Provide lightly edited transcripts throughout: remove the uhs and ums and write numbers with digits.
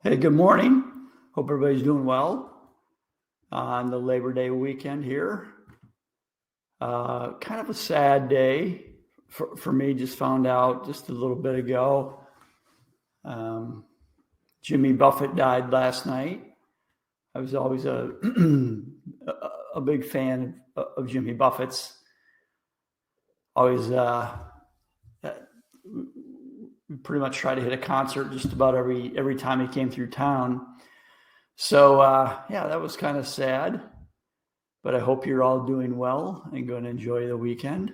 Hey, good morning. Hope everybody's doing well on the Labor Day weekend here. Kind of a sad day for me. Just found out just a little bit ago. Jimmy Buffett died last night. I was always a big fan of Jimmy Buffett's. Always pretty much try to hit a concert just about every time he came through town. So yeah, that was kind of sad, but I hope you're all doing well and going to enjoy the weekend.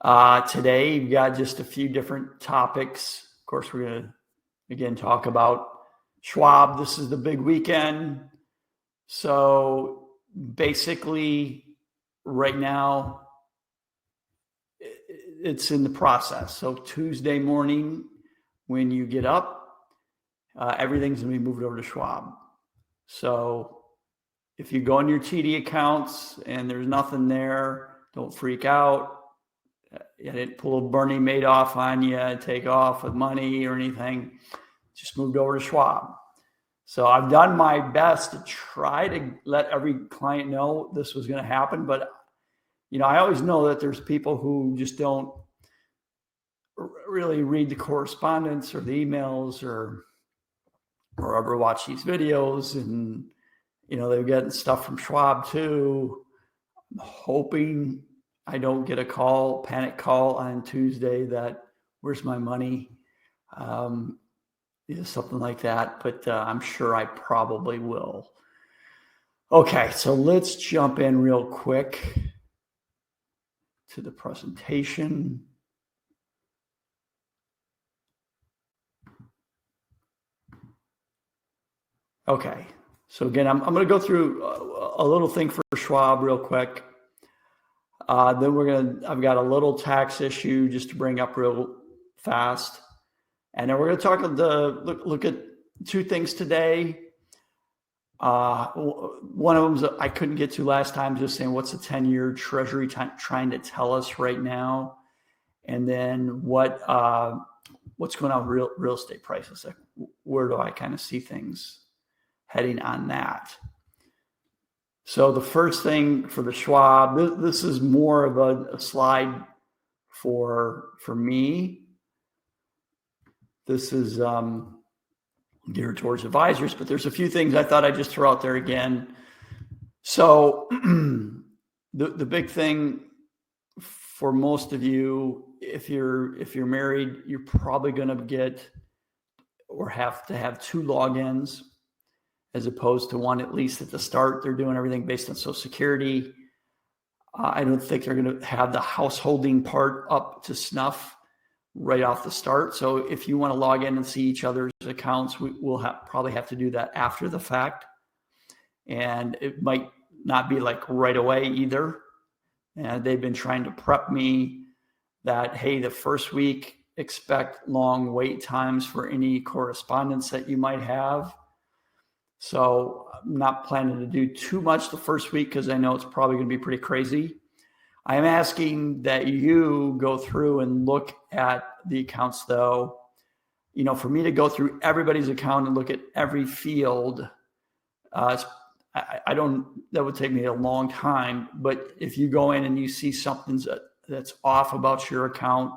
Today, we've got just a few different topics. Of course, we're going to, again, talk about Schwab. This is the big weekend. So basically, right now, it's in the process. So Tuesday morning, when you get up, everything's going to be moved over to Schwab. So if you go in your TD accounts and there's nothing there, don't freak out. I didn't pull a Bernie Madoff on you and take off with money or anything. Just moved over to Schwab. So I've done my best to try to let every client know this was going to happen. But, you know, I always know that there's people who just don't really read the correspondence or the emails or ever watch these videos, and you know they're getting stuff from Schwab too. I'm hoping I don't get a panic call on Tuesday that where's my money, something like that. But I'm sure I probably will. Okay, so let's jump in real quick to the presentation. Okay, so again, I'm going to go through a little thing for Schwab real quick. Then I've got a little tax issue just to bring up real fast. And then we're going to talk look at two things today. One of them is I couldn't get to last time, just saying what's the 10-year Treasury trying to tell us right now. And then what's going on with real estate prices? Like, where do I kind of see things heading on that? So the first thing for the Schwab, this is more of a slide for me. This is geared towards advisors, but there's a few things I thought I'd just throw out there again. So the big thing for most of you, if you're married, you're probably going to get or have to have 2 logins as opposed to one, at least at the start. They're doing everything based on Social Security. I don't think they're going to have the householding part up to snuff right off the start. So if you want to log in and see each other's accounts, we'll probably have to do that after the fact. And it might not be like right away either. And they've been trying to prep me that, hey, the first week, expect long wait times for any correspondence that you might have. So I'm not planning to do too much the first week because I know it's probably going to be pretty crazy. I am asking that you go through and look at the accounts though. You know, for me to go through everybody's account and look at every field, that would take me a long time. But if you go in and you see something that's off about your account,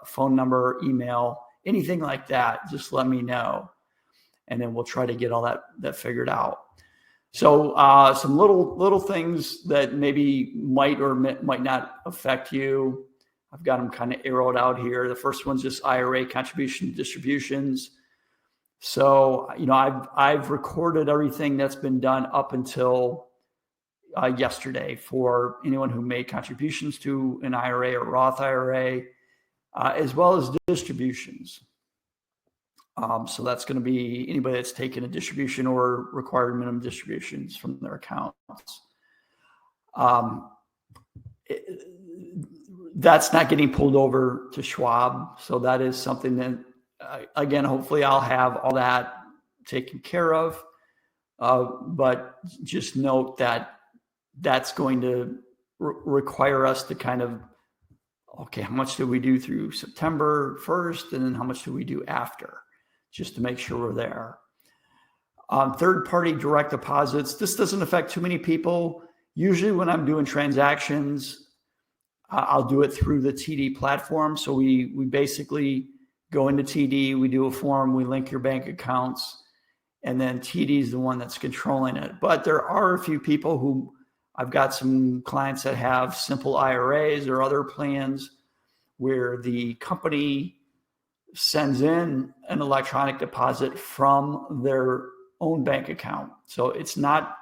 phone number, email, anything like that, just let me know. And then we'll try to get all that figured out. So some little things that maybe might or might not affect you. I've got them kind of arrowed out here. The first one's just IRA contribution distributions. So, you know, I've recorded everything that's been done up until yesterday for anyone who made contributions to an IRA or Roth IRA, as well as distributions. So that's going to be anybody that's taken a distribution or required minimum distributions from their accounts. That's not getting pulled over to Schwab. So that is something that, again, hopefully I'll have all that taken care of. But just note that that's going to require us to kind of, okay, how much do we do through September 1st? And then how much do we do after? Just to make sure we're there. Third-party direct deposits. This doesn't affect too many people. Usually when I'm doing transactions, I'll do it through the TD platform. So we basically go into TD, we do a form, we link your bank accounts, and then TD is the one that's controlling it. But there are a few people who, I've got some clients that have simple IRAs or other plans where the company sends in an electronic deposit from their own bank account. So it's not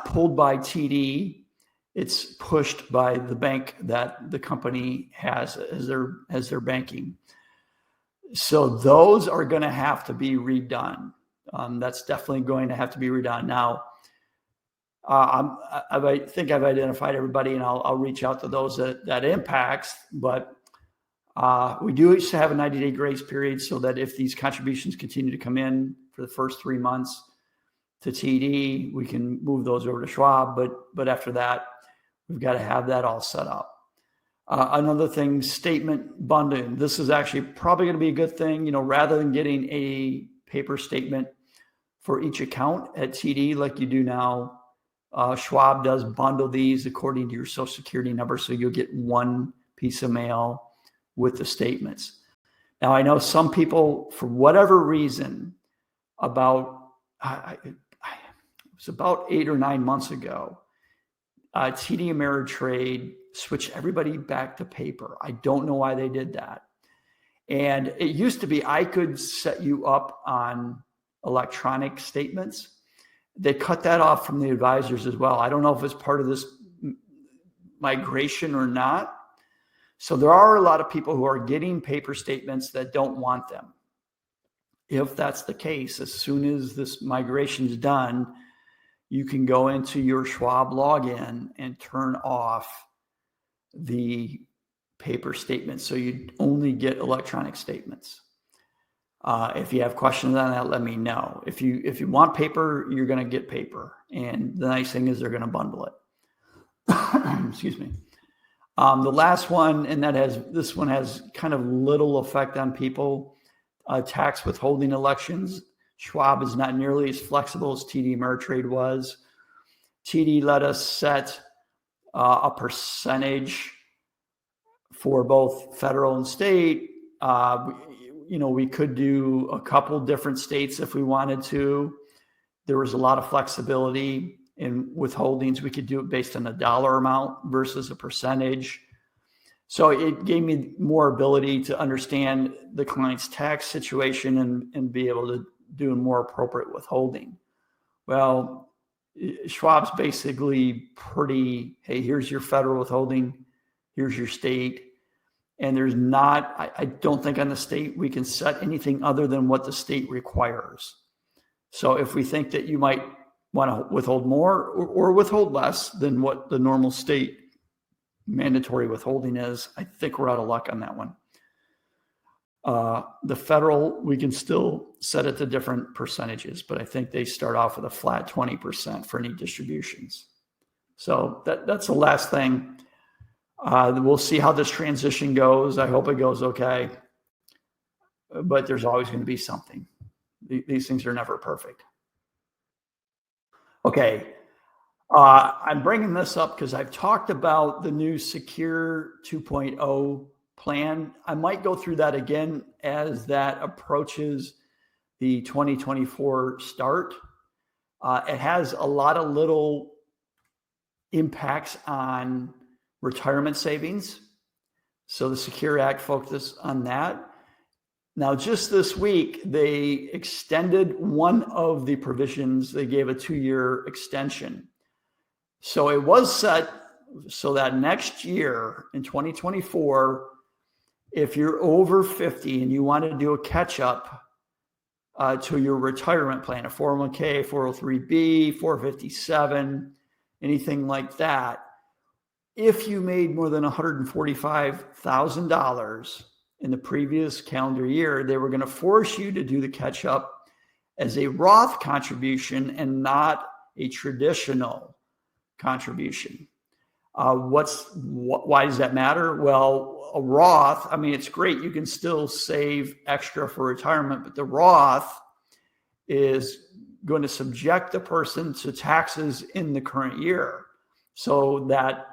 pulled by TD. It's pushed by the bank that the company has as their banking. So those are going to have to be redone. That's definitely going to have to be redone. Now, I think I've identified everybody, and I'll reach out to those that impacts. But we do used to have a 90-day grace period so that if these contributions continue to come in for the first 3 months to TD, we can move those over to Schwab. But after that, we've got to have that all set up. Another thing, statement bundling. This is actually probably going to be a good thing. Rather than getting a paper statement for each account at TD like you do now, Schwab does bundle these according to your Social Security number. So you'll get one piece of mail with the statements. Now, I know some people, for whatever reason, it was about 8 or 9 months ago, TD Ameritrade switched everybody back to paper. I don't know why they did that. And it used to be I could set you up on electronic statements. They cut that off from the advisors as well. I don't know if it's part of this migration or not. So there are a lot of people who are getting paper statements that don't want them. If that's the case, as soon as this migration is done, you can go into your Schwab login and turn off the paper statements. So you only get electronic statements. If you have questions on that, let me know. If you want paper, you're going to get paper. And the nice thing is they're going to bundle it. Excuse me. The last one, and this one has kind of little effect on people, tax withholding elections. Schwab is not nearly as flexible as TD Ameritrade was. TD let us set a percentage for both federal and state. We could do a couple different states if we wanted to. There was a lot of flexibility in withholdings. We could do it based on a dollar amount versus a percentage. So it gave me more ability to understand the client's tax situation and be able to do a more appropriate withholding. Well, Schwab's basically hey, here's your federal withholding, here's your state. And there's not, I don't think on the state we can set anything other than what the state requires. So if we think that you might want to withhold more or withhold less than what the normal state mandatory withholding is, I think we're out of luck on that one. The federal, we can still set it to different percentages, but I think they start off with a flat 20% for any distributions. So that's the last thing. We'll see how this transition goes. I hope it goes okay, but there's always going to be something. These things are never perfect. Okay. I'm bringing this up because I've talked about the new Secure 2.0 plan. I might go through that again as that approaches the 2024 start. It has a lot of little impacts on retirement savings. So the Secure Act focused on that. Now, just this week, they extended one of the provisions. They gave a 2-year extension. So it was set so that next year in 2024, if you're over 50 and you want to do a catch up to your retirement plan, a 401k, 403b, 457, anything like that, if you made more than $145,000 in the previous calendar year, they were going to force you to do the catch up as a Roth contribution and not a traditional contribution. Why does that matter? Well, a Roth, I mean, it's great. You can still save extra for retirement, but the Roth is going to subject the person to taxes in the current year, so that,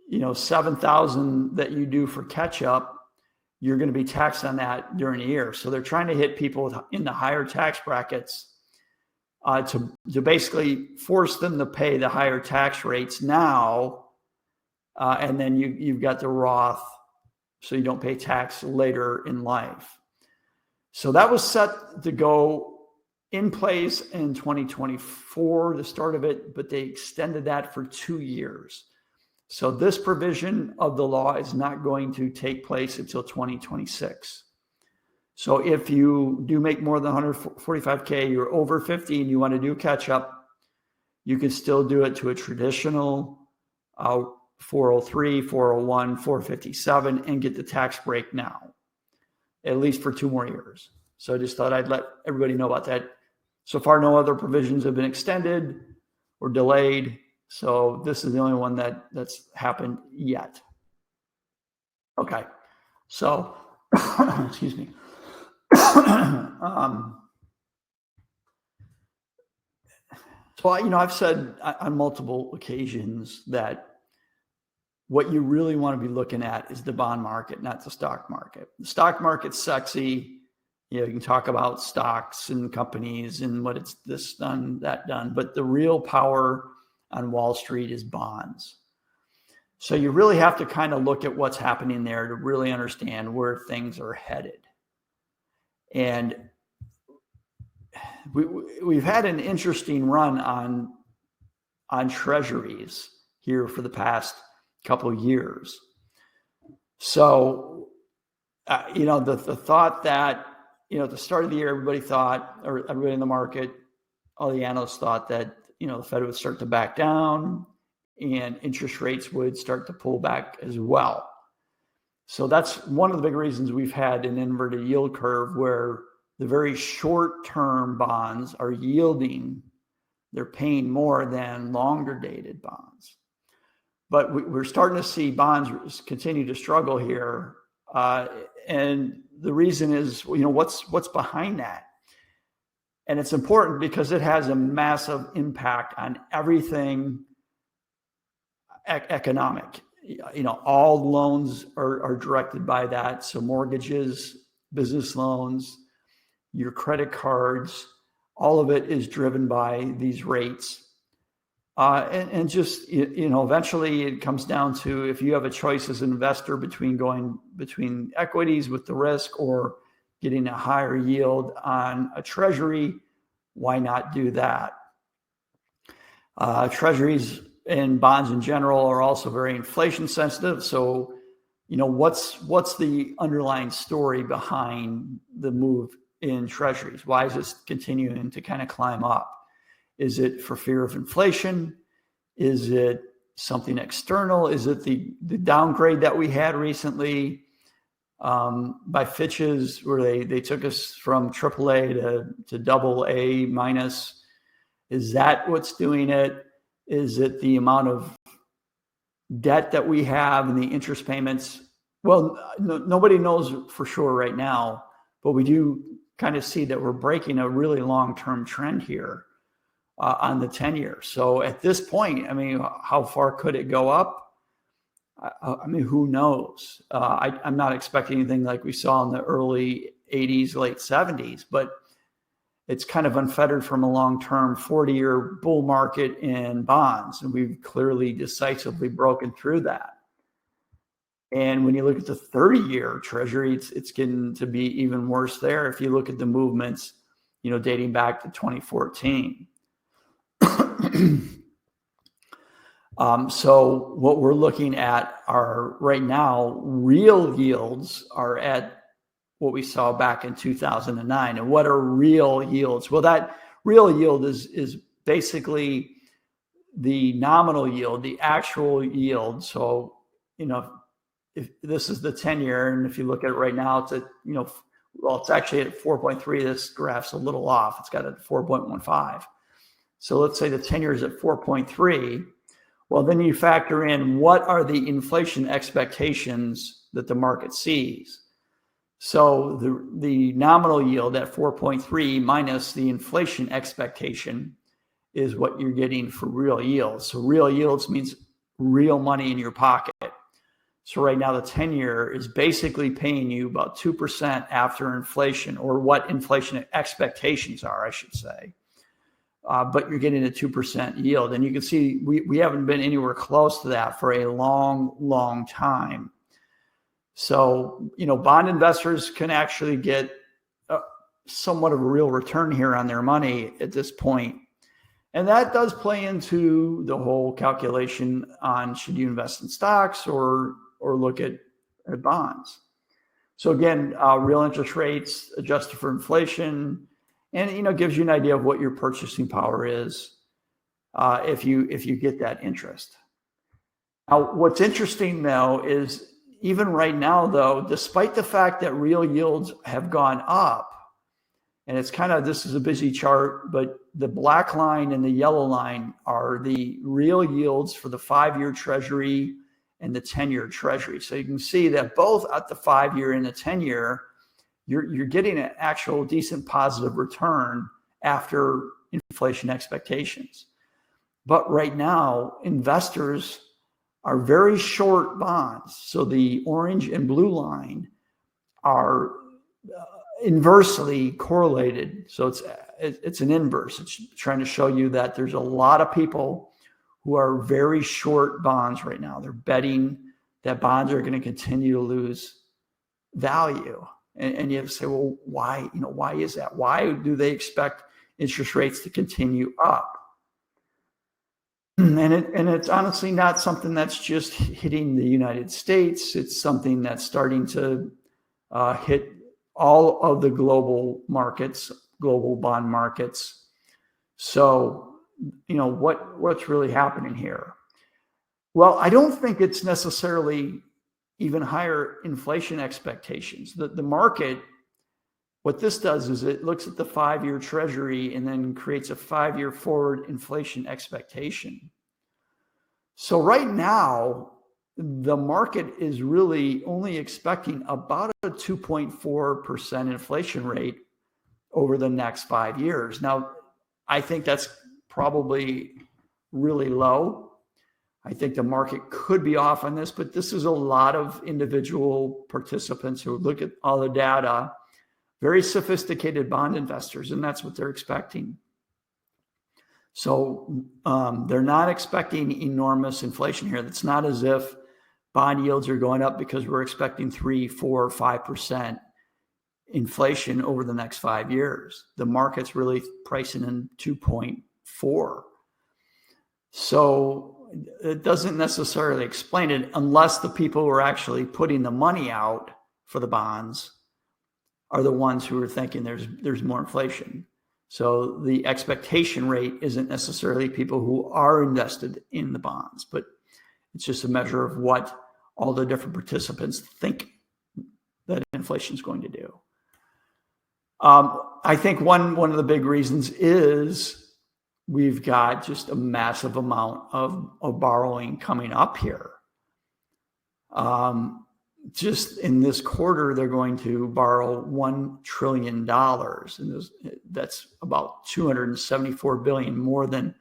$7,000 that you do for catch up, you're going to be taxed on that during the year. So they're trying to hit people in the higher tax brackets to basically force them to pay the higher tax rates now. And then you've got the Roth, so you don't pay tax later in life. So that was set to go in place in 2024, the start of it, but they extended that for 2 years. So this provision of the law is not going to take place until 2026. So if you do make more than 145K, you're over 50 and you want to do catch up, you can still do it to a traditional 403, 401, 457 and get the tax break now, at least for 2 more years. So I just thought I'd let everybody know about that. So far, no other provisions have been extended or delayed. So this is the only one that's happened yet. Okay. So, excuse me. So, I've said on multiple occasions that what you really want to be looking at is the bond market, not the stock market. The stock market's sexy. You can talk about stocks and companies and what it's this done, that done. But the real power on Wall Street is bonds. So you really have to kind of look at what's happening there to really understand where things are headed. And we've had an interesting run on treasuries here for the past couple of years. So, the thought that, at the start of the year, everybody thought, or everybody in the market, all the analysts thought that, the Fed would start to back down and interest rates would start to pull back as well. So that's one of the big reasons we've had an inverted yield curve where the very short-term bonds are yielding. They're paying more than longer dated bonds. But we're starting to see bonds continue to struggle here. And the reason is, what's behind that? And it's important because it has a massive impact on everything economic. All loans are directed by that. So mortgages, business loans, your credit cards, all of it is driven by these rates. And just, eventually it comes down to if you have a choice as an investor between equities with the risk or getting a higher yield on a treasury, why not do that? Treasuries and bonds in general are also very inflation sensitive. So, what's the underlying story behind the move in treasuries? Why is this continuing to kind of climb up? Is it for fear of inflation? Is it something external? Is it the downgrade that we had recently by Fitch's, where they took us from AAA to AA minus? Is that what's doing it? Is it the amount of debt that we have and the interest payments? Well, nobody knows for sure right now, but we do kind of see that we're breaking a really long-term trend here on the 10-year. So at this point, how far could it go up? Who knows? I'm not expecting anything like we saw in the early 80s, late 70s, but it's kind of unfettered from a long-term 40-year bull market in bonds. And we've clearly decisively broken through that. And when you look at the 30-year treasury, it's getting to be even worse there. If you look at the movements, dating back to 2014. So what we're looking at are right now, real yields are at what we saw back in 2009. And what are real yields? Well, that real yield is basically the nominal yield, the actual yield. So, if this is the 10-year, and if you look at it right now, it's at, it's actually at 4.3. This graph's a little off. It's got a 4.15. So let's say the 10-year is at 4.3. Well, then you factor in what are the inflation expectations that the market sees. So the nominal yield at 4.3 minus the inflation expectation is what you're getting for real yields. So real yields means real money in your pocket. So right now the 10-year is basically paying you about 2% after inflation, or what inflation expectations are, I should say. But you're getting a 2% yield. And you can see we haven't been anywhere close to that for a long, long time. So, bond investors can actually get somewhat of a real return here on their money at this point. And that does play into the whole calculation on should you invest in stocks or look at bonds. So again, real interest rates adjusted for inflation, and gives you an idea of what your purchasing power is if you get that interest. Now, what's interesting though is even right now though, despite the fact that real yields have gone up, and it's this is a busy chart, but the black line and the yellow line are the real yields for the 5-year Treasury and the 10-year Treasury. So you can see that both at the 5-year and the 10-year, you're getting an actual decent positive return after inflation expectations. But right now, investors are very short bonds. So the orange and blue line are inversely correlated. So it's an inverse. It's trying to show you that there's a lot of people who are very short bonds right now. They're betting that bonds are going to continue to lose value. And you have to say, well, why? Why is that? Why do they expect interest rates to continue up? And it's honestly not something that's just hitting the United States. It's something that's starting to hit all of the global markets, global bond markets. So, what's really happening here? Well, I don't think it's necessarily even higher inflation expectations. The market, what this does is it looks at the 5-year Treasury and then creates a 5-year forward inflation expectation. So right now, the market is really only expecting about a 2.4% inflation rate over the next 5 years. Now, I think that's probably really low. I think the market could be off on this, but this is a lot of individual participants who look at all the data, very sophisticated bond investors, and that's what they're expecting. So they're not expecting enormous inflation here. It's not as if bond yields are going up because we're expecting 3, 4, 5% inflation over the next 5 years. The market's really pricing in 2.4. So it doesn't necessarily explain it unless the people who are actually putting the money out for the bonds are the ones who are thinking there's more inflation. So the expectation rate isn't necessarily people who are invested in the bonds, but it's just a measure of what all the different participants think that inflation is going to do. I think one of the big reasons is we've got just a massive amount of borrowing coming up here. Just in this quarter, they're going to borrow $1 trillion. And that's about $274 billion more than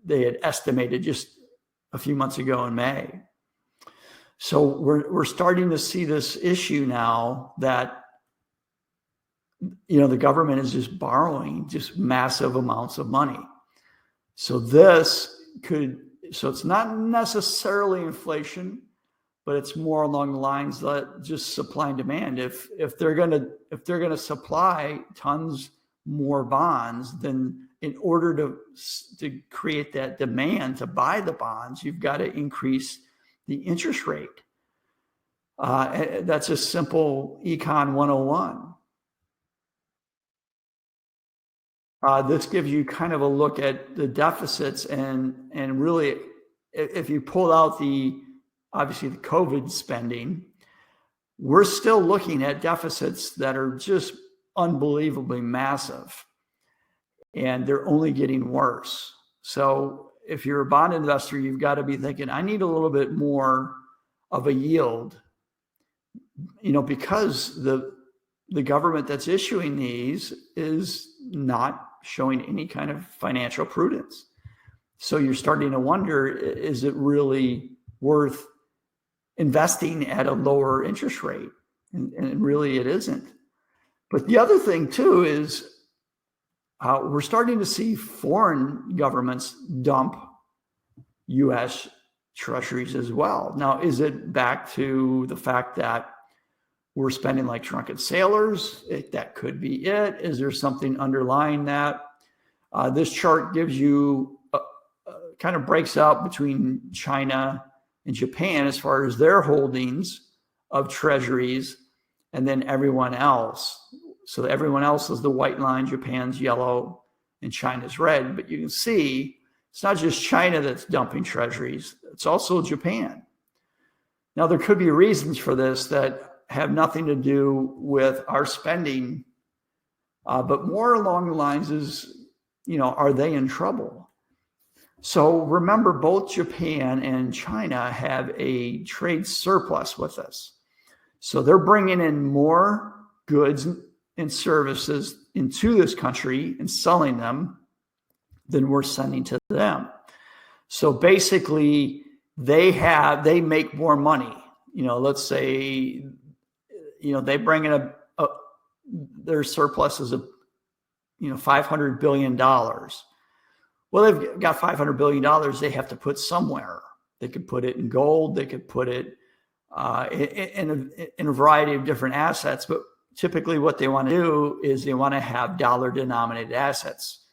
they had estimated just a few months ago in May. So we're starting to see this issue now that the government is just borrowing just massive amounts of money. So it's not necessarily inflation, but it's more along the lines that just supply and demand. If they're gonna supply tons more bonds, then in order to create that demand to buy the bonds, you've got to increase the interest rate. That's a simple Econ 101. This gives you kind of a look at the deficits and really, if you pull out obviously the COVID spending, we're still looking at deficits that are just unbelievably massive, and they're only getting worse. So if you're a bond investor, you've got to be thinking, I need a little bit more of a yield, because the government that's issuing these is not showing any kind of financial prudence. So you're starting to wonder, is it really worth investing at a lower interest rate? And really it isn't. But the other thing too is we're starting to see foreign governments dump U.S. treasuries as well. Now, is it back to the fact that we're spending like drunken sailors? That could be it. Is there something underlying that? This chart gives you, kind of breaks out between China and Japan as far as their holdings of treasuries, and then everyone else. So everyone else is the white line, Japan's yellow, and China's red. But you can see it's not just China that's dumping treasuries, it's also Japan. Now, there could be reasons for this that have nothing to do with our spending, but more along the lines is, are they in trouble? So remember, both Japan and China have a trade surplus with us. So they're bringing in more goods and services into this country and selling them than we're sending to them. So basically, they make more money. Let's say, they bring in their surplus is $500 billion. Well, they've got $500 billion they have to put somewhere. They could put it in gold. They could put it in a variety of different assets. But typically what they want to do is they want to have dollar-denominated assets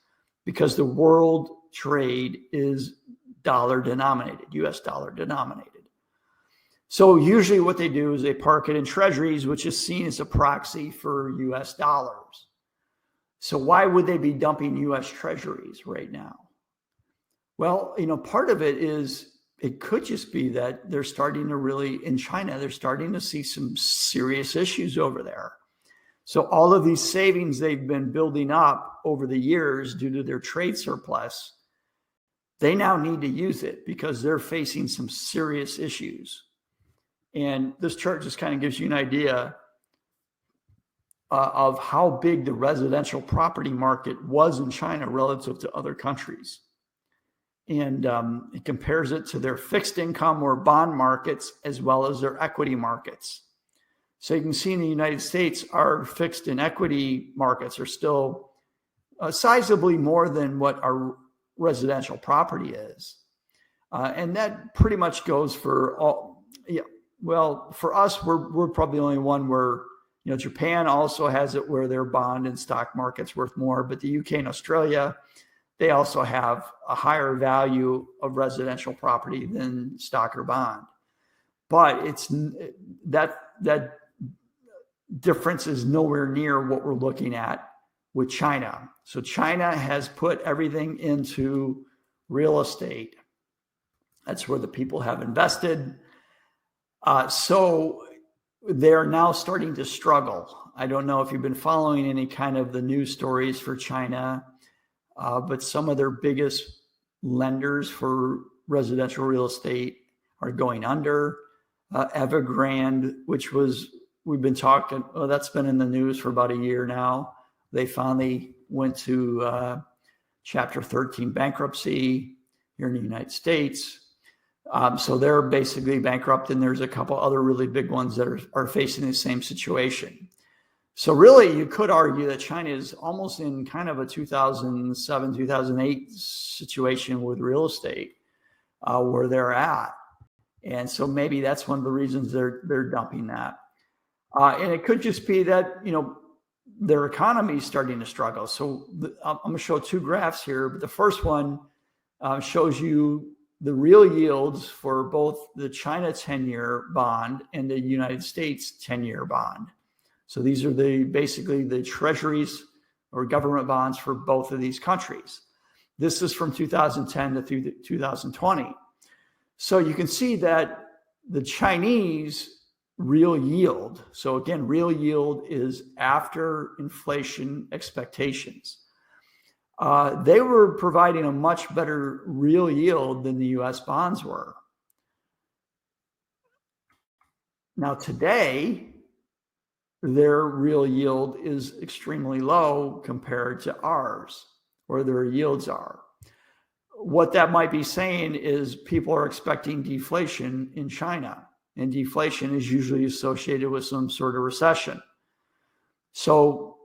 because the world trade is dollar-denominated, U.S. dollar-denominated. So usually what they do is they park it in treasuries, which is seen as a proxy for U.S. dollars. So why would they be dumping U.S. treasuries right now? Well, part of it is it could just be that they're starting to really, in China, they're starting to see some serious issues over there. So all of these savings they've been building up over the years due to their trade surplus, they now need to use it because they're facing some serious issues. And this chart just kind of gives you an idea of how big the residential property market was in China relative to other countries. And it compares it to their fixed income or bond markets as well as their equity markets. So you can see in the United States, our fixed and equity markets are still sizably more than what our residential property is. And that pretty much goes for all. Yeah, well, for us, we're probably the only one where, Japan also has it where their bond and stock market's worth more, but the UK and Australia, they also have a higher value of residential property than stock or bond. But it's that difference is nowhere near what we're looking at with China. So China has put everything into real estate. That's where the people have invested. So they're now starting to struggle. I don't know if you've been following any kind of the news stories for China, but some of their biggest lenders for residential real estate are going under. Evergrande, which we've been talking, that's been in the news for about a year now. They finally went to Chapter 13 bankruptcy here in the United States. So they're basically bankrupt, and there's a couple other really big ones that are facing the same situation. So really, you could argue that China is almost in kind of a 2007, 2008 situation with real estate where they're at. And so maybe that's one of the reasons they're dumping that. And it could just be that, their economy is starting to struggle. So I'm going to show two graphs here. But the first one shows you the real yields for both the China 10-year bond and the United States 10-year bond. So these are basically the treasuries or government bonds for both of these countries. This is from 2010 to 2020. So you can see that the Chinese real yield, so again, real yield is after inflation expectations. They were providing a much better real yield than the U.S. bonds were. Now today, their real yield is extremely low compared to ours, or their yields are. What that might be saying is people are expecting deflation in China, and deflation is usually associated with some sort of recession. So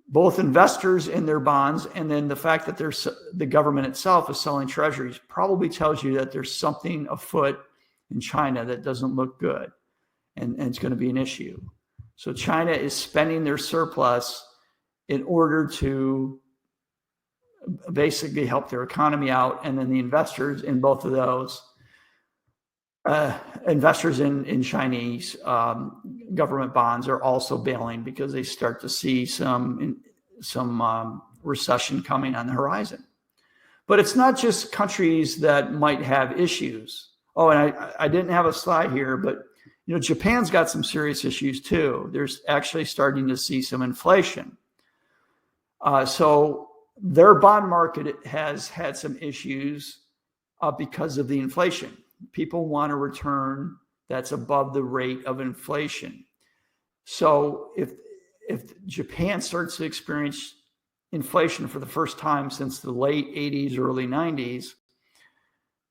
both investors in their bonds and then the fact that the government itself is selling treasuries probably tells you that there's something afoot in China that doesn't look good, and it's going to be an issue. So China is spending their surplus in order to basically help their economy out, and then the investors in both of those, investors in Chinese government bonds are also bailing because they start to see some recession coming on the horizon. But it's not just countries that might have issues. Oh, and I didn't have a slide here, but Japan's got some serious issues too. There's actually starting to see some inflation. So their bond market has had some issues because of the inflation. People want a return that's above the rate of inflation. So if Japan starts to experience inflation for the first time since the late 80s, early 90s,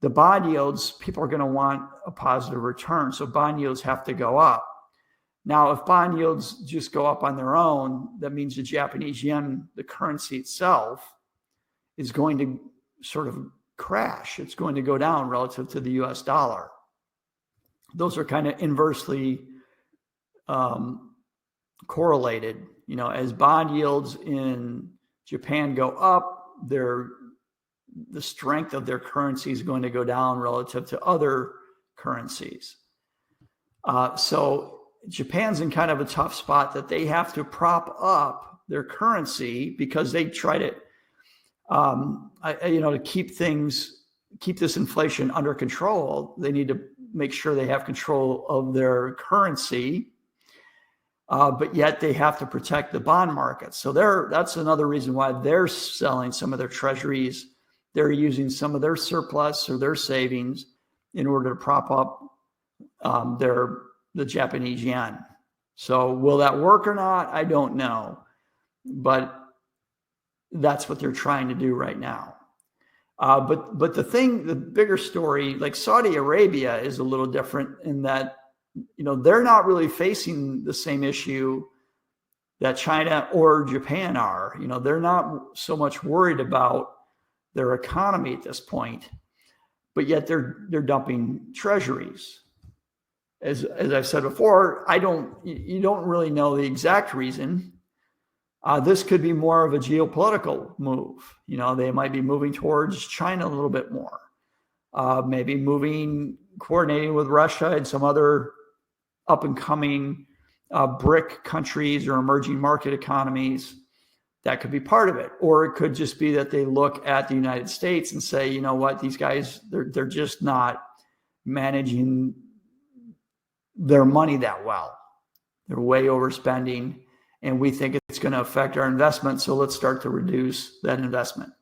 the bond yields, people are going to want a positive return. So bond yields have to go up. Now, if bond yields just go up on their own, that means the Japanese yen, the currency itself, is going to sort of crash. It's going to go down relative to the US dollar. Those are kind of inversely correlated. As bond yields in Japan go up, the strength of their currency is going to go down relative to other currencies. So Japan's in kind of a tough spot that they have to prop up their currency because they try to, to keep this inflation under control. They need to make sure they have control of their currency, but yet they have to protect the bond market. So that's another reason why they're selling some of their treasuries. They're using some of their surplus or their savings in order to prop up the Japanese yen. So will that work or not? I don't know, but that's what they're trying to do right now. But the bigger story, like Saudi Arabia, is a little different in that they're not really facing the same issue that China or Japan are. They're not so much worried about their economy at this point, but yet they're dumping treasuries. As I've said before, you don't really know the exact reason. This could be more of a geopolitical move. They might be moving towards China a little bit more, maybe coordinating with Russia and some other up and coming BRIC countries or emerging market economies. That could be part of it. Or it could just be that they look at the United States and say, you know what, these guys, they're just not managing their money that well. They're way overspending, and we think it's going to affect our investment, so let's start to reduce that investment.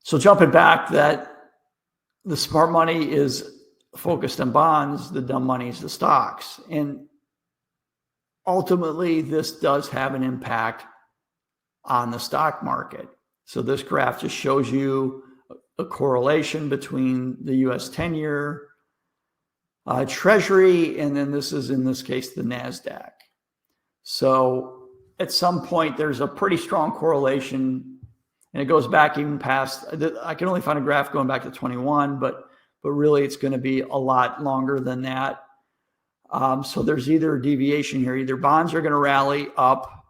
So jumping back, that the smart money is focused on bonds, the dumb money is the stocks. And ultimately, this does have an impact on the stock market. So this graph just shows you a correlation between the US 10-year Treasury, and then this is, in this case, the NASDAQ. So at some point, there's a pretty strong correlation, and it goes back even past, I can only find a graph going back to 21, but really it's going to be a lot longer than that. So there's either a deviation here. Either bonds are going to rally up,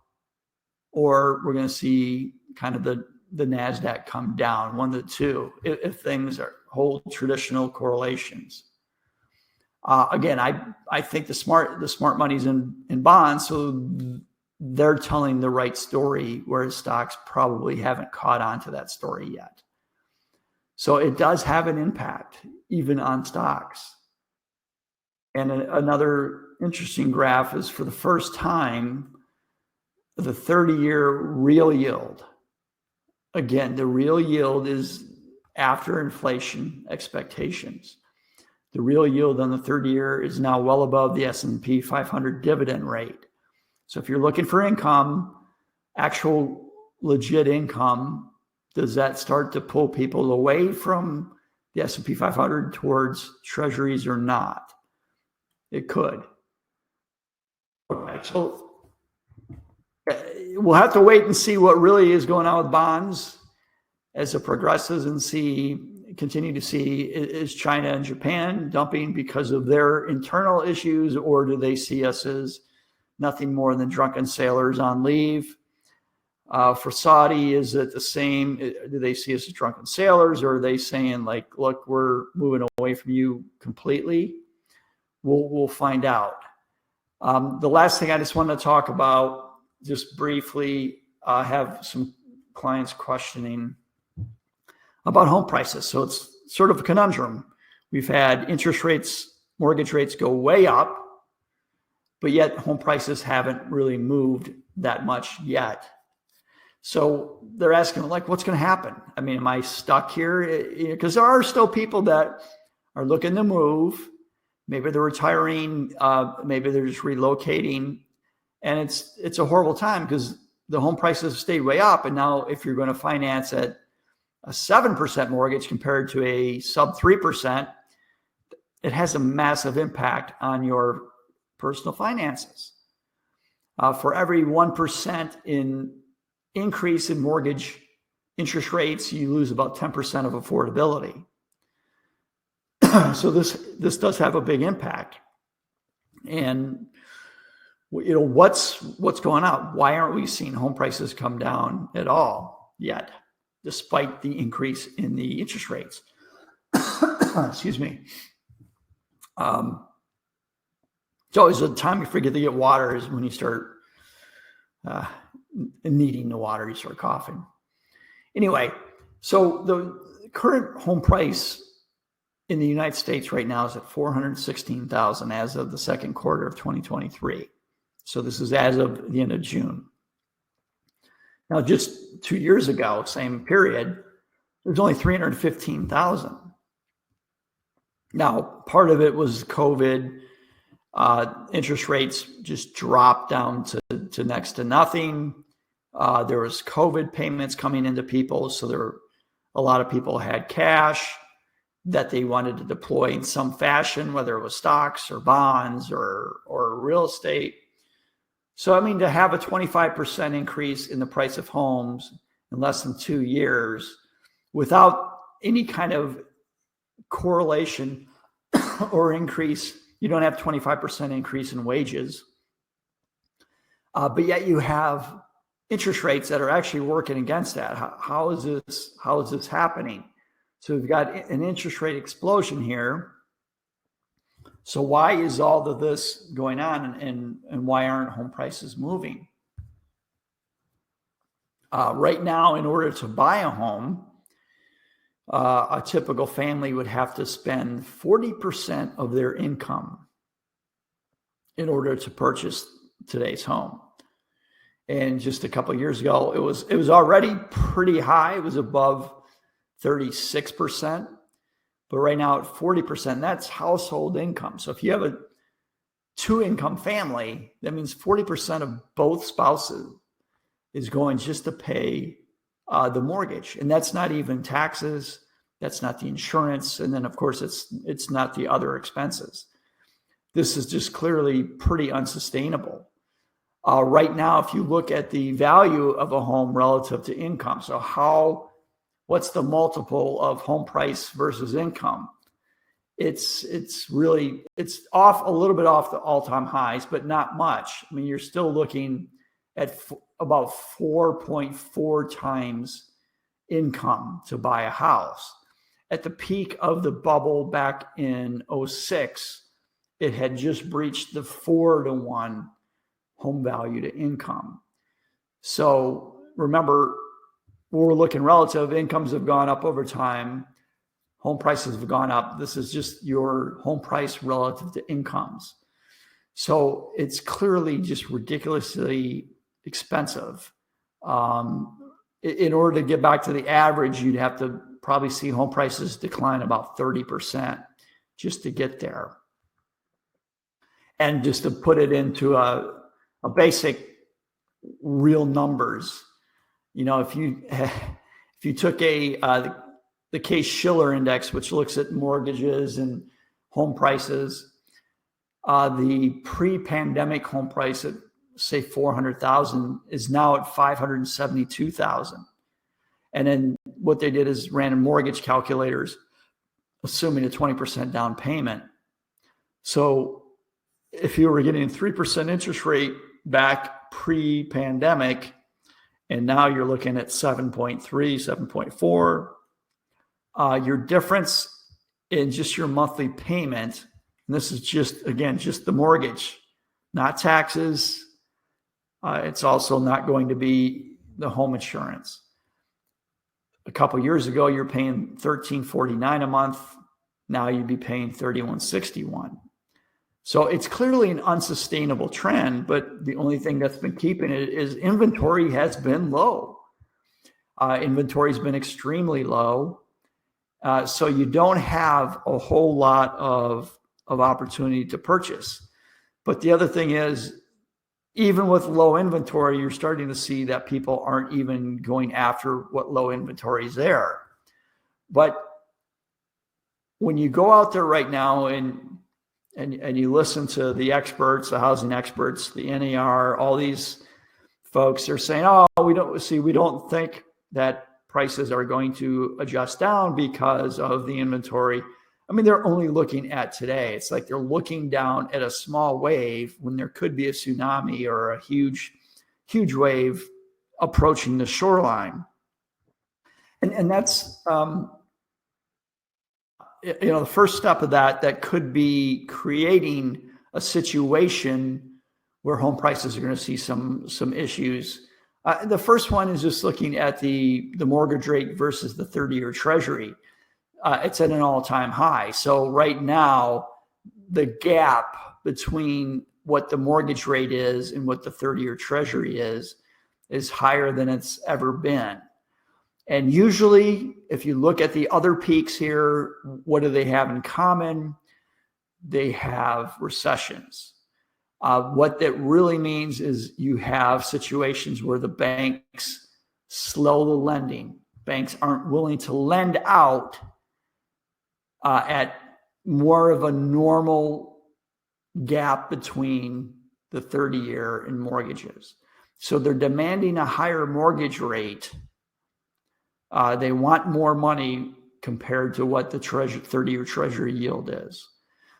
or we're going to see kind of the NASDAQ come down, one of the two, if things hold traditional correlations. Again, I think the smart money's in bonds, so they're telling the right story, whereas stocks probably haven't caught on to that story yet. So it does have an impact even on stocks. And another interesting graph is, for the first time, the 30-year real yield. Again, the real yield is after inflation expectations. The real yield on the 30-year is now well above the S&P 500 dividend rate. So if you're looking for income, actual legit income, does that start to pull people away from the S&P 500 towards treasuries or not? It could. Okay, so we'll have to wait and see what really is going on with bonds as it progresses and continue to see, is China and Japan dumping because of their internal issues, or do they see us as nothing more than drunken sailors on leave? For Saudi, is it the same? Do they see us as drunken sailors, or are they saying like, look, we're moving away from you completely? We'll find out. The last thing I just want to talk about, just briefly, have some clients questioning about home prices. So it's sort of a conundrum. We've had interest rates, mortgage rates go way up, but yet home prices haven't really moved that much yet. So they're asking, like, what's going to happen? I mean, am I stuck here? Because there are still people that are looking to move. Maybe they're retiring. Maybe they're just relocating. And it's a horrible time because the home prices have stayed way up. And now if you're going to finance at a 7% mortgage compared to a sub 3%, it has a massive impact on your personal finances. For every 1% in increase in mortgage interest rates, you lose about 10% of affordability. So this does have a big impact. And what's going on? Why aren't we seeing home prices come down at all yet, despite the increase in the interest rates? Excuse me. It's always the time you forget to get water is when you start needing the water, you start coughing. Anyway, so the current home price in the United States right now is at $416,000 as of the second quarter of 2023. So this is as of the end of June. Now, just 2 years ago, same period, it was only $315,000. Now, part of it was COVID. Interest rates just dropped down to next to nothing. There was COVID payments coming into people, so a lot of people had cash that they wanted to deploy in some fashion, whether it was stocks or bonds or real estate. So, I mean, to have a 25% increase in the price of homes in less than 2 years without any kind of correlation or increase, you don't have 25% increase in wages, but yet you have interest rates that are actually working against that. How is this happening? So we've got an interest rate explosion here. So why is all of this going on, and why aren't home prices moving? Right now, in order to buy a home, a typical family would have to spend 40% of their income in order to purchase today's home. And just a couple of years ago, it was already pretty high. It was above 36%, but right now at 40%, that's household income. So if you have a 2-income family, that means 40% of both spouses is going just to pay the mortgage. And that's not even taxes. That's not the insurance. And then of course it's not the other expenses. This is just clearly pretty unsustainable. Right now, if you look at the value of a home relative to income, so what's the multiple of home price versus income? It's off a little bit off the all-time highs, but not much. I mean, you're still looking at about 4.4 times income to buy a house. At the peak of the bubble back in 2006, it had just breached the 4-to-1 home value to income. So remember, we're looking relative. Incomes have gone up over time. Home prices have gone up. This is just your home price relative to incomes. So it's clearly just ridiculously expensive. In order to get back to the average, you'd have to probably see home prices decline about 30% just to get there. And just to put it into a basic real numbers, if you took the case Schiller index, which looks at mortgages and home prices, the pre-pandemic home price at say 400,000 is now at 572,000. And then what they did is ran mortgage calculators, assuming a 20% down payment. So if you were getting a 3% interest rate back pre-pandemic, and now you're looking at 7.3, 7.4, your difference in just your monthly payment, and this is just the mortgage, not taxes. It's also not going to be the home insurance. A couple years ago, you're paying $1,349 a month. Now you'd be paying $3,161. So it's clearly an unsustainable trend, but the only thing that's been keeping it is inventory has been low. Inventory's been extremely low. So you don't have a whole lot of opportunity to purchase. But the other thing is, even with low inventory, you're starting to see that people aren't even going after what low inventory is there. But when you go out there right now and you listen to the experts, the housing experts, the NAR, all these folks are saying, we don't think that prices are going to adjust down because of the inventory. I mean, they're only looking at today. It's like they're looking down at a small wave when there could be a tsunami or a huge wave approaching the shoreline. And that's, the first step of that could be creating a situation where home prices are going to see some issues. The first one is just looking at the mortgage rate versus the 30-year Treasury. It's at an all-time high. So right now, the gap between what the mortgage rate is and what the 30-year Treasury is higher than it's ever been. And usually, if you look at the other peaks here, what do they have in common? They have recessions. What that really means is you have situations where the banks slow the lending. Banks aren't willing to lend out at more of a normal gap between the 30-year and mortgages. So they're demanding a higher mortgage rate. They want more money compared to what the 30-year Treasury yield is.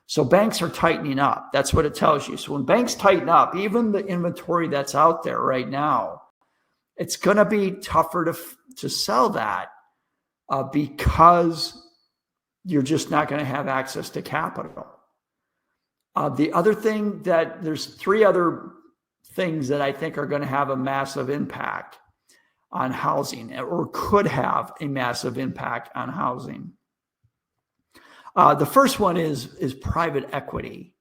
So banks are tightening up. That's what it tells you. So when banks tighten up, even the inventory that's out there right now, it's going to be tougher to sell that because you're just not going to have access to capital. The other thing there's three other things that I think are going to have a massive impact on housing, or could have a massive impact on housing. The first one is private equity.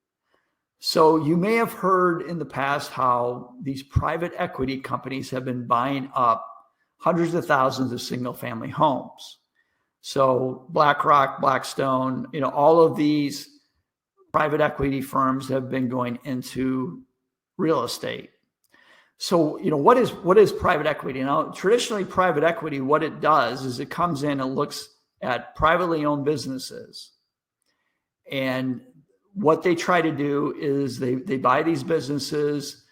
So you may have heard in the past how these private equity companies have been buying up hundreds of thousands of single-family homes. So BlackRock, Blackstone, all of these private equity firms have been going into real estate. So, what is private equity? Now, traditionally, private equity, what it does is it comes in and looks at privately owned businesses. And what they try to do is they buy these businesses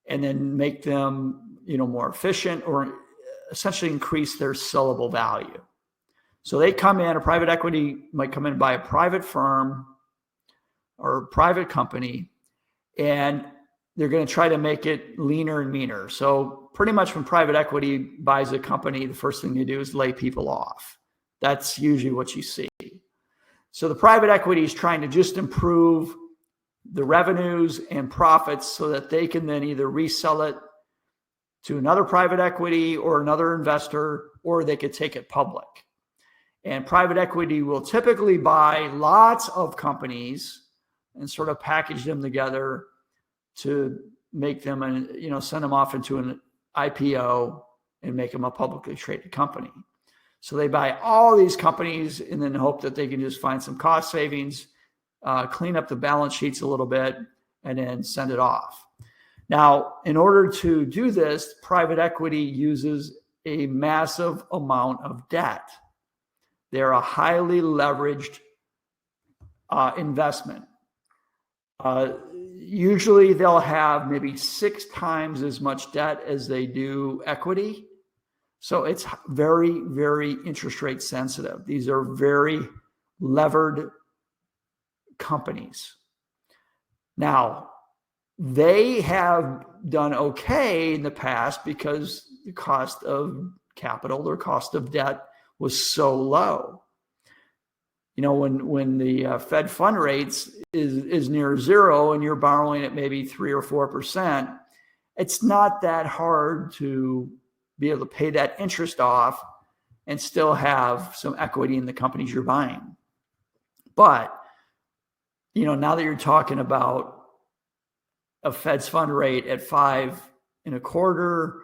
and then make them, more efficient, or essentially increase their sellable value. So they come in, a private equity might come in and buy a private firm or a private company, and they're going to try to make it leaner and meaner. So pretty much when private equity buys a company, the first thing they do is lay people off. That's usually what you see. So the private equity is trying to just improve the revenues and profits so that they can then either resell it to another private equity or another investor, or they could take it public. And private equity will typically buy lots of companies and sort of package them together to make them, send them off into an IPO and make them a publicly traded company. So they buy all these companies and then hope that they can just find some cost savings clean up the balance sheets a little bit, and then send it off. Now, in order to do this, private equity uses a massive amount of debt. They're a highly leveraged investment. Usually they'll have maybe 6 times as much debt as they do equity. So it's very, very interest rate sensitive. These are very levered companies. Now, they have done okay in the past because the cost of capital, their cost of debt was so low. You know, when the Fed fund rates is near zero and you're borrowing at maybe 3 or 4%, it's not that hard to be able to pay that interest off and still have some equity in the companies you're buying. But, you know, now that you're talking about a Fed's fund rate at 5.25%,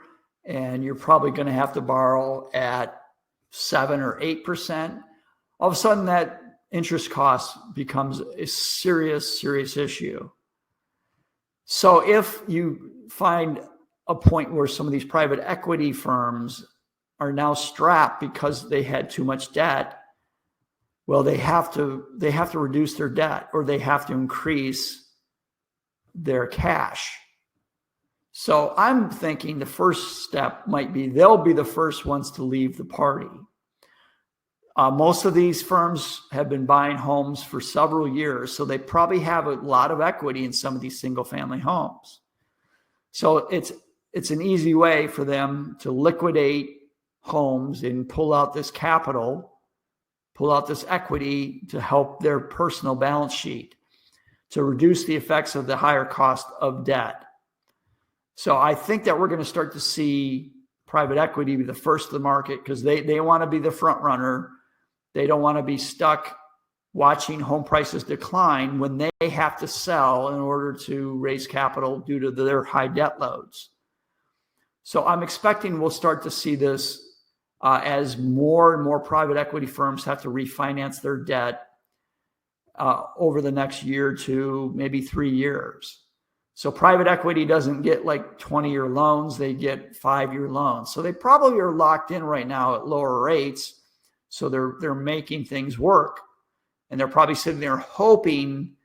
and you're probably going to have to borrow at 7 or 8%, all of a sudden that interest cost becomes a serious, serious issue. So if you find a point where some of these private equity firms are now strapped because they had too much debt, well, they have to reduce their debt, or they have to increase their cash. So I'm thinking the first step might be they'll be the first ones to leave the party. Most of these firms have been buying homes for several years, so they probably have a lot of equity in some of these single-family homes. So it's an easy way for them to liquidate homes and pull out this capital, pull out this equity to help their personal balance sheet, to reduce the effects of the higher cost of debt. So I think that we're going to start to see private equity be the first to the market because they want to be the front runner. They don't want to be stuck watching home prices decline when they have to sell in order to raise capital due to their high debt loads. So I'm expecting we'll start to see this as more and more private equity firms have to refinance their debt over the next year to maybe 3 years. So private equity doesn't get like 20-year loans, they get 5-year loans. So they probably are locked in right now at lower rates. So they're making things work. And they're probably sitting there hoping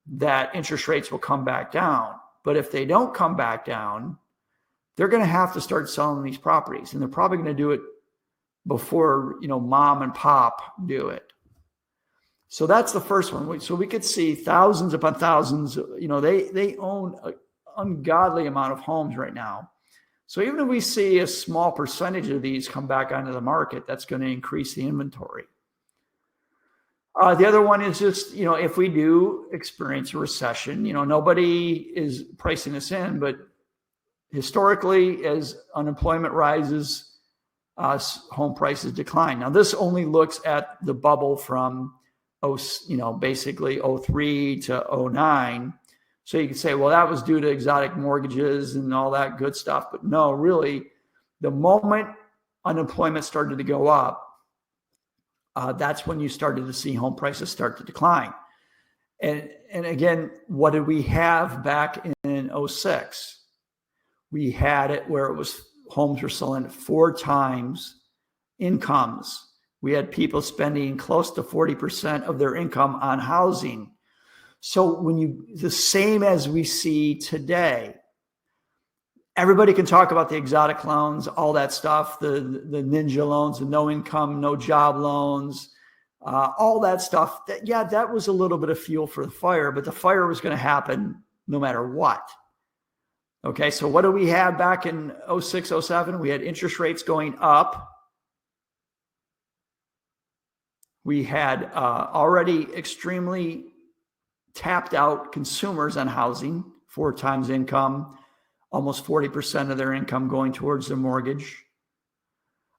that interest rates will come back down. But if they don't come back down, they're going to have to start selling these properties. And they're probably going to do it before, you know, mom and pop do it. So that's the first one. So we could see thousands upon thousands, you know, they own an ungodly amount of homes right now. So even if we see a small percentage of these come back onto the market, that's going to increase the inventory. The other one is just, you know, if we do experience a recession, you know, nobody is pricing this in, but historically, as unemployment rises, home prices decline. Now, this only looks at the bubble from basically 03 to 09. So you can say, well, that was due to exotic mortgages and all that good stuff. But no, really, the moment unemployment started to go up, that's when you started to see home prices start to decline. And again, what did we have back in 06? We had it where it was homes were selling 4 times incomes. We had people spending close to 40% of their income on housing. So the same as we see today, everybody can talk about the exotic loans, all that stuff, the ninja loans, the no income, no job loans, all that stuff. That was a little bit of fuel for the fire, but the fire was going to happen no matter what. Okay, so what do we have back in 06, 07? We had interest rates going up. We had already extremely tapped out consumers on housing, 4 times income, almost 40% of their income going towards their mortgage.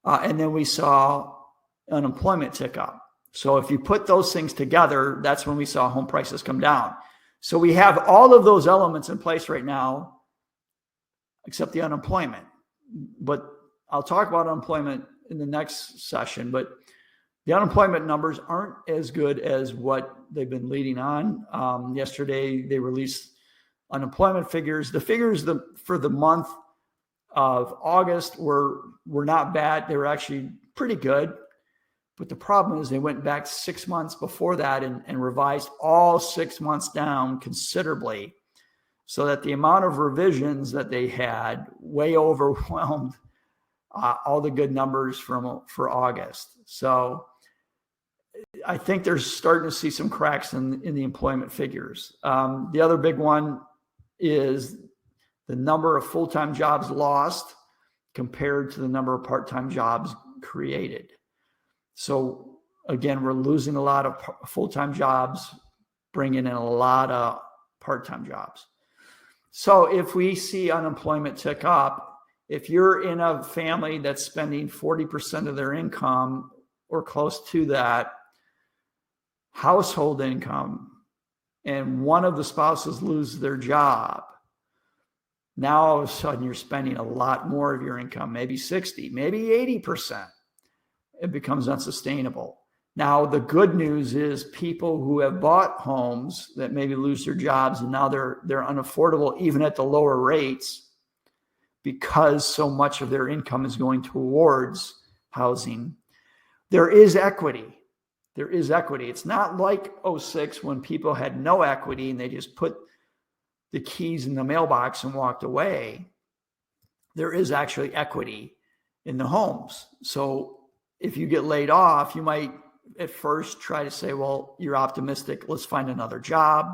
And then we saw unemployment tick up. So if you put those things together, that's when we saw home prices come down. So we have all of those elements in place right now, except the unemployment. But I'll talk about unemployment in the next session. But The unemployment numbers aren't as good as what they've been leading on. Yesterday, they released unemployment figures. The figures for the month of August were not bad. They were actually pretty good. But the problem is they went back 6 months before that and revised all 6 months down considerably, so that the amount of revisions that they had way overwhelmed all the good numbers for August. So I think they're starting to see some cracks in the employment figures. The other big one is the number of full-time jobs lost compared to the number of part-time jobs created. So again, we're losing a lot of full-time jobs, bringing in a lot of part-time jobs. So if we see unemployment tick up, if you're in a family that's spending 40% of their income or close to that household income, and one of the spouses loses their job, now all of a sudden you're spending a lot more of your income, maybe 60, maybe 80%. It becomes unsustainable. Now, the good news is people who have bought homes that maybe lose their jobs and now they're unaffordable even at the lower rates because so much of their income is going towards housing. There is equity. There is equity. It's not like 2006 when people had no equity and they just put the keys in the mailbox and walked away. There is actually equity in the homes. So if you get laid off, you might at first try to say, well, you're optimistic, let's find another job.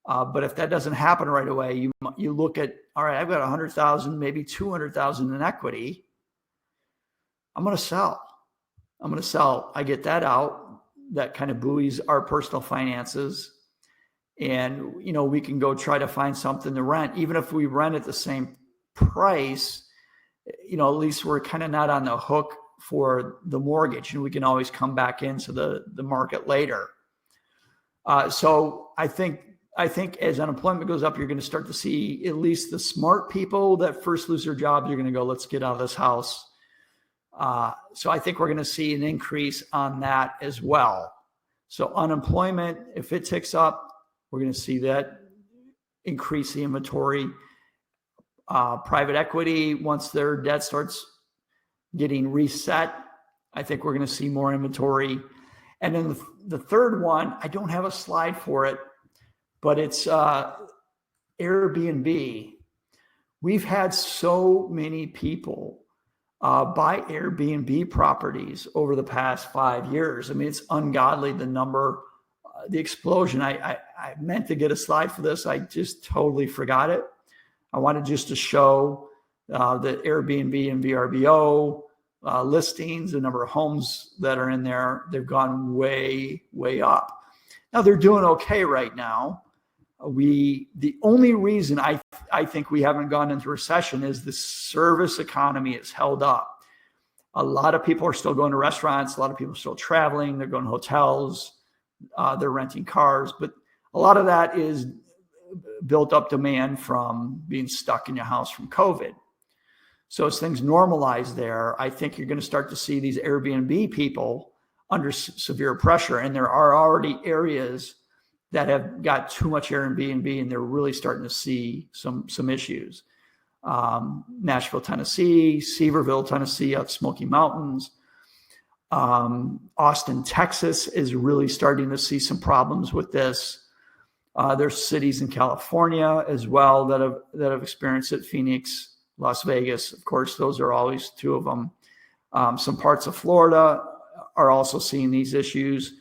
But if that doesn't happen right away, you look at, all right, I've got 100,000, maybe 200,000 in equity. I'm going to sell. I get that out. That kind of buoys our personal finances. And, we can go try to find something to rent. Even if we rent at the same price, at least we're kind of not on the hook for the mortgage, and we can always come back into the market later. So I think as unemployment goes up, you're going to start to see at least the smart people that first lose their jobs, you're going to go, let's get out of this house. So I think we're going to see an increase on that as well. So unemployment, if it ticks up, we're going to see that increase the inventory. Private equity, once their debt starts getting reset, I think we're going to see more inventory. And then the third one, I don't have a slide for it, but it's Airbnb. We've had so many people buy Airbnb properties over the past 5 years. I mean, it's ungodly, the number, the explosion. I meant to get a slide for this. I just totally forgot it. I wanted just to show the Airbnb and VRBO listings, the number of homes that are in there. They've gone way, way up. Now they're doing okay right now. The only reason I think we haven't gone into recession is the service economy is held up. A lot of people are still going to restaurants. A lot of people are still traveling. They're going to hotels. They're renting cars. But a lot of that is built up demand from being stuck in your house from COVID. So as things normalize there, I think you're going to start to see these Airbnb people under severe pressure. And there are already areas that have got too much Airbnb, and they're really starting to see some issues. Nashville, Tennessee, Seaverville, Tennessee, out Smoky Mountains. Austin, Texas is really starting to see some problems with this. There's cities in California as well that have experienced it. Phoenix, Las Vegas, of course, those are always two of them. Some parts of Florida are also seeing these issues.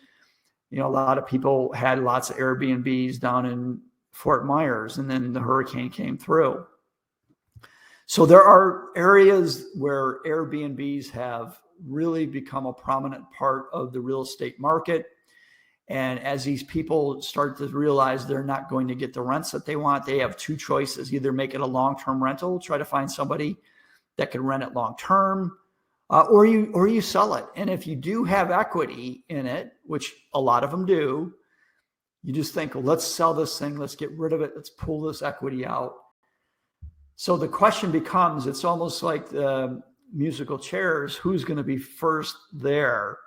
A lot of people had lots of Airbnbs down in Fort Myers, and then the hurricane came through. So there are areas where Airbnbs have really become a prominent part of the real estate market. And as these people start to realize they're not going to get the rents that they want, they have two choices: either make it a long-term rental, try to find somebody that can rent it long-term, or you sell it. And if you do have equity in it, which a lot of them do, you just think, well, let's sell this thing, let's get rid of it, let's pull this equity out. So the question becomes, it's almost like the musical chairs, who's going to be first there?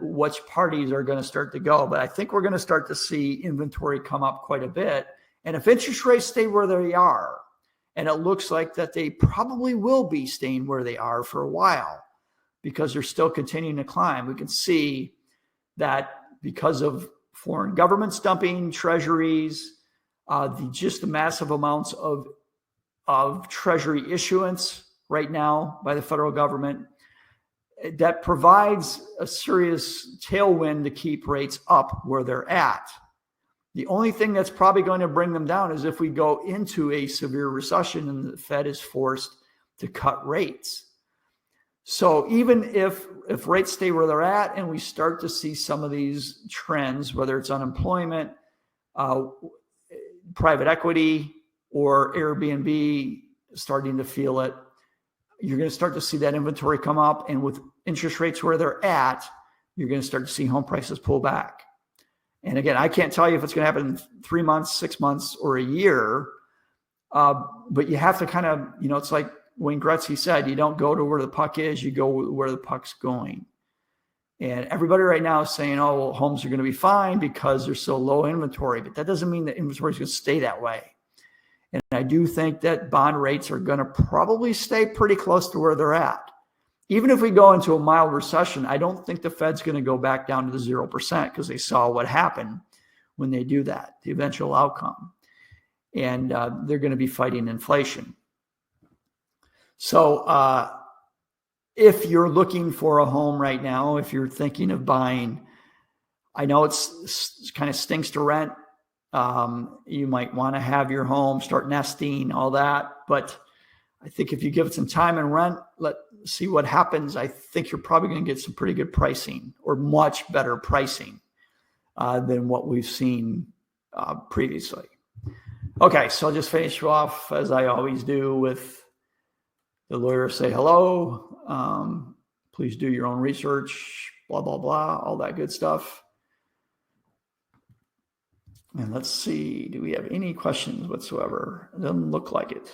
which parties are going to start to go. But I think we're going to start to see inventory come up quite a bit. And if interest rates stay where they are, and it looks like that they probably will be staying where they are for a while because they're still continuing to climb. We can see that because of foreign governments dumping treasuries, just the massive amounts of treasury issuance right now by the federal government, that provides a serious tailwind to keep rates up where they're at. The only thing that's probably going to bring them down is if we go into a severe recession and the Fed is forced to cut rates. So even if rates stay where they're at and we start to see some of these trends, whether it's unemployment, private equity, or Airbnb starting to feel it, you're going to start to see that inventory come up. And with interest rates where they're at, you're going to start to see home prices pull back. And again, I can't tell you if it's going to happen in 3 months, 6 months, or a year. But you have to kind of, it's like Wayne Gretzky said, you don't go to where the puck is, you go where the puck's going. And everybody right now is saying, oh, well, homes are going to be fine because there's so low inventory. But that doesn't mean that inventory is going to stay that way. And I do think that bond rates are going to probably stay pretty close to where they're at. Even if we go into a mild recession, I don't think the Fed's going to go back down to the 0% because they saw what happened when they do that, the eventual outcome. And they're going to be fighting inflation. So if you're looking for a home right now, if you're thinking of buying, I know it's kind of stinks to rent. You might want to have your home, start nesting, all that. But I think if you give it some time and rent, let's see what happens. I think you're probably going to get some pretty good pricing, or much better pricing than what we've seen previously. Okay, so I'll just finish off as I always do with the lawyers say hello. Please do your own research, blah, blah, blah, all that good stuff. And let's see, do we have any questions whatsoever? It doesn't look like it.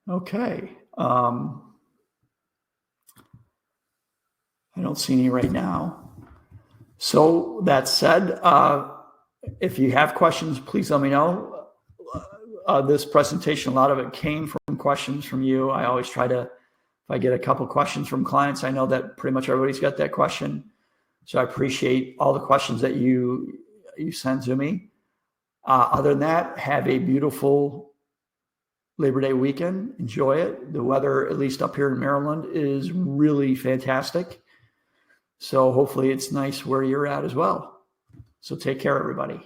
Okay. I don't see any right now. So that said, if you have questions, please let me know. This presentation, a lot of it came from questions from you. I always try to, if I get a couple questions from clients, I know that pretty much everybody's got that question. So I appreciate all the questions that you send to me. Other than that, have a beautiful Labor Day weekend. Enjoy it. The weather, at least up here in Maryland, is really fantastic. So hopefully it's nice where you're at as well. So take care, everybody.